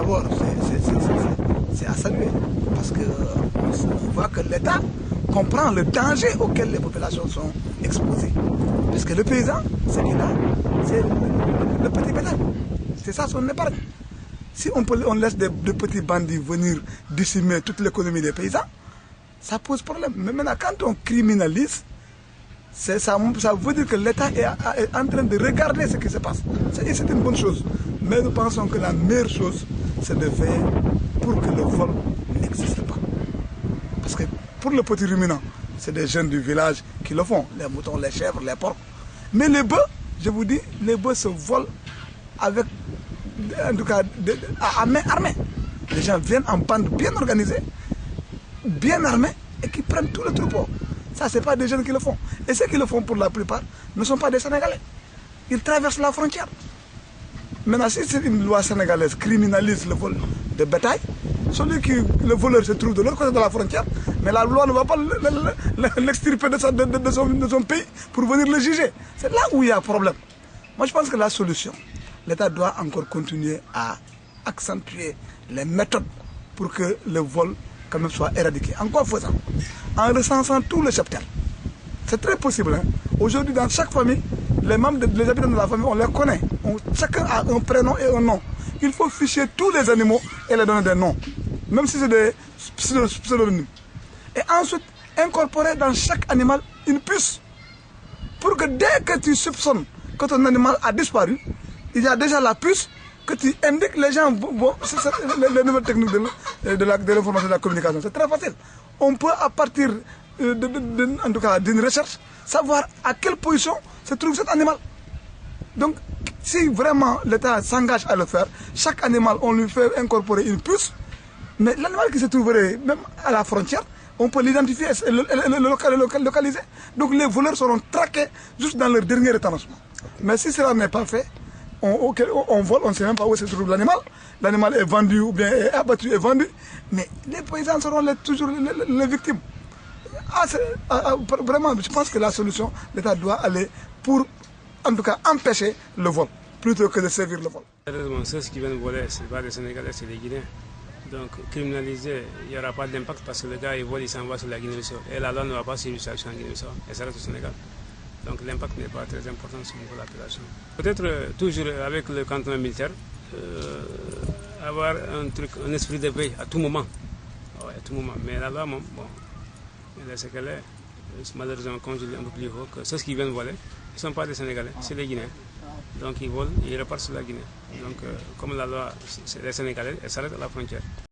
d'abord, c'est à saluer. Parce qu'on voit que l'État comprend le danger auquel les populations sont exposées. Parce que le paysan, ce qu'il a, c'est le petit bétail. C'est ça son épargne. Si on laisse de petits bandits venir décimer toute l'économie des paysans, ça pose problème. Mais maintenant, quand on criminalise, ça veut dire que l'État est en train de regarder ce qui se passe. C'est une bonne chose. Mais nous pensons que la meilleure chose, c'est de faire pour que le vol n'existe pas. Parce que pour le petit ruminant, c'est des jeunes du village qui le font. Les moutons, les chèvres, les porcs. Mais les bœufs, je vous dis, les bœufs se volent avec, en tout cas, à main armée. Les gens viennent en bande bien organisée, bien armés, et qui prennent tout le troupeau. Ça, ce n'est pas des jeunes qui le font. Et ceux qui le font pour la plupart ne sont pas des Sénégalais. Ils traversent la frontière. Maintenant, si c'est une loi sénégalaise criminalise le vol de bétail, le voleur se trouve de l'autre côté de la frontière, mais la loi ne va pas l'extirper de son pays pour venir le juger. C'est là où il y a un problème. Moi, je pense que la solution, l'État doit encore continuer à accentuer les méthodes pour que le vol quand même soit éradiqué. En quoi faisant? En recensant tout le cheptel. C'est très possible. Hein? Aujourd'hui, dans chaque famille, les habitants de la famille, on les connaît. Chacun a un prénom et un nom. Il faut ficher tous les animaux et leur donner des noms. Même si c'est des pseudonymes. Et ensuite, incorporer dans chaque animal une puce. Pour que dès que tu soupçonnes que ton animal a disparu, il y a déjà la puce que tu indiques les gens. C'est les nouvelles techniques de l'information et de la communication. C'est très facile. On peut, à partir en tout cas d'une recherche, savoir à quelle position se trouve cet animal. Donc, si vraiment l'État s'engage à le faire, chaque animal, on lui fait incorporer une puce, mais l'animal qui se trouverait même à la frontière, on peut l'identifier et le localiser. Donc les voleurs seront traqués juste dans leur dernier retranchement. Mais si cela n'est pas fait, on vole, on ne sait même pas où se trouve l'animal. L'animal est vendu ou bien est abattu et vendu. Mais les paysans seront toujours les victimes. Vraiment, je pense que la solution, l'État doit aller pour, en tout cas, empêcher le vol, plutôt que de servir le vol. Heureusement, ceux qui viennent voler, ce n'est pas des Sénégalais, c'est des Guinéens. Donc, criminaliser, il n'y aura pas d'impact parce que le gars, il vole, il s'en va sur la Guinée-Bissau. Et la loi ne va pas suivre sa action en Guinée-Bissau, et ça reste au Sénégal. Donc, l'impact n'est pas très important sur le niveau de l'appellation. Peut-être toujours avec le cantonnement militaire, avoir un esprit de veille à tout moment. Ouais, à tout moment. Mais la loi, bon, c'est qu'elle est, malheureusement, comme je l'ai un peu plus haut, que ceux qui viennent voler, ils ne sont pas des Sénégalais, c'est les Guinéens. Donc ils volent et ils repartent sur la Guinée. Donc comme la loi, c'est les Sénégalais, elle s'arrête à la frontière.